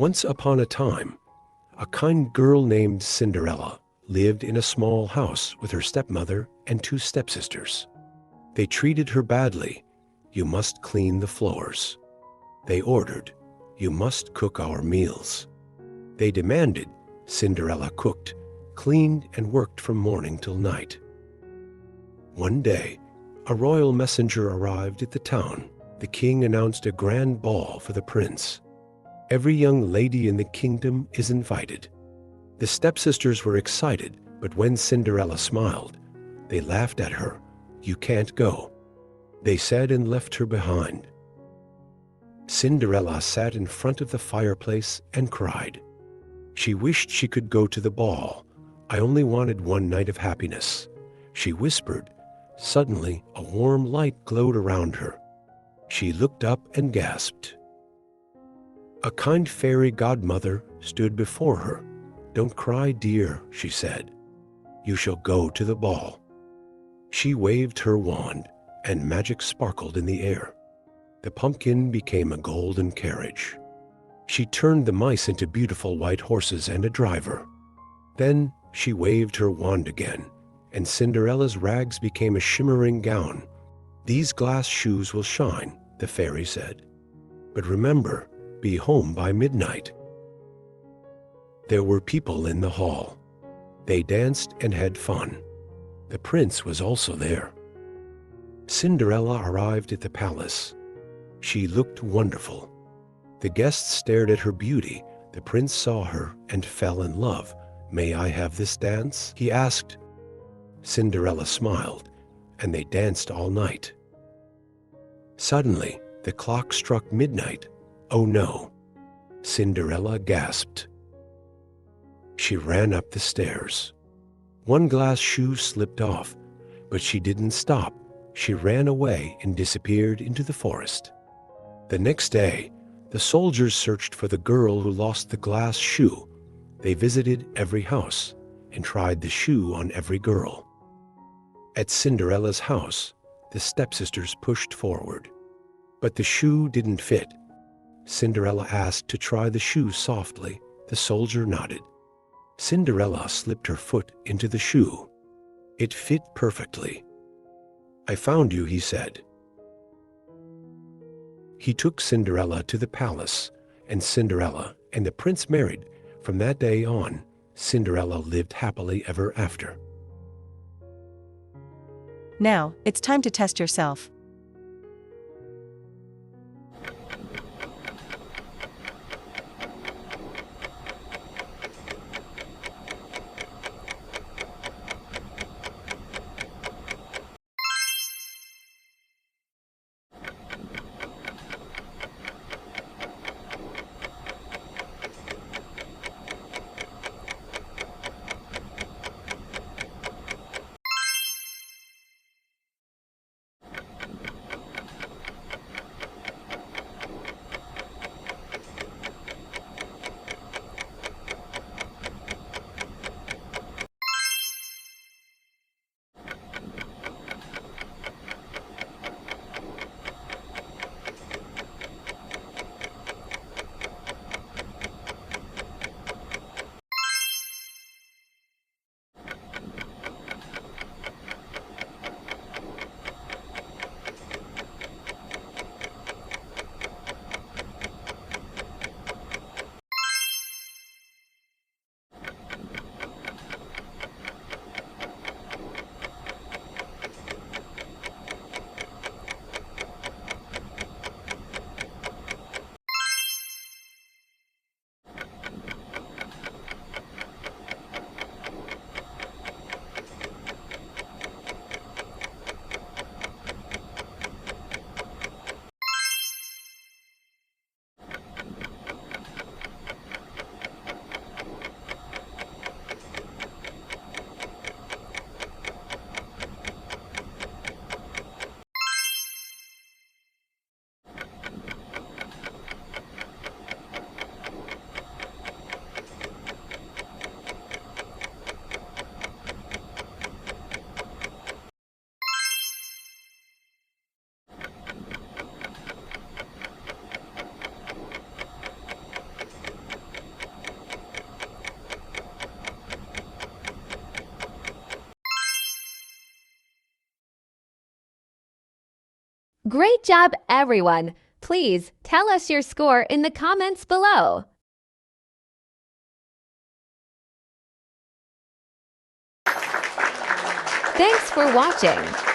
Once upon a time, a kind girl named Cinderella lived in a small house with her stepmother and two stepsisters. They treated her badly. "You must clean the floors." They ordered, "You must cook our meals." They demanded. Cinderella cooked, cleaned, and worked from morning till night. One day, a royal messenger arrived at the town. The king announced a grand ball for the prince. Every young lady in the kingdom is invited. The stepsisters were excited, but when Cinderella smiled, they laughed at her. "You can't go," they said, and left her behind. Cinderella sat in front of the fireplace and cried. She wished she could go to the ball. "I only wanted one night of happiness," she whispered. Suddenly, a warm light glowed around her. She looked up and gasped. A kind fairy godmother stood before her. "Don't cry, dear," she said. "You shall go to the ball." She waved her wand, and magic sparkled in the air. The pumpkin became a golden carriage. She turned the mice into beautiful white horses and a driver. Then she waved her wand again, and Cinderella's rags became a shimmering gown. "These glass shoes will shine," the fairy said. "But remember, be home by midnight." There were people in the hall. They danced and had fun. The prince was also there. Cinderella arrived at the palace. She looked wonderful. The guests stared at her beauty. The prince saw her and fell in love. "May I have this dance?" he asked. Cinderella smiled, and they danced all night. Suddenly, the clock struck midnight. "Oh no!" Cinderella gasped. She ran up the stairs. One glass shoe slipped off, but she didn't stop. She ran away and disappeared into the forest. The next day, the soldiers searched for the girl who lost the glass shoe. They visited every house and tried the shoe on every girl. At Cinderella's house, the stepsisters pushed forward, but the shoe didn't fit. Cinderella asked to try the shoe softly. The soldier nodded. Cinderella slipped her foot into the shoe. It fit perfectly. "I found you," he said. He took Cinderella to the palace, and Cinderella and the prince married. From that day on, Cinderella lived happily ever after. Now, it's time to test yourself. Great job, everyone! Please tell us your score in the comments below. Thanks for watching.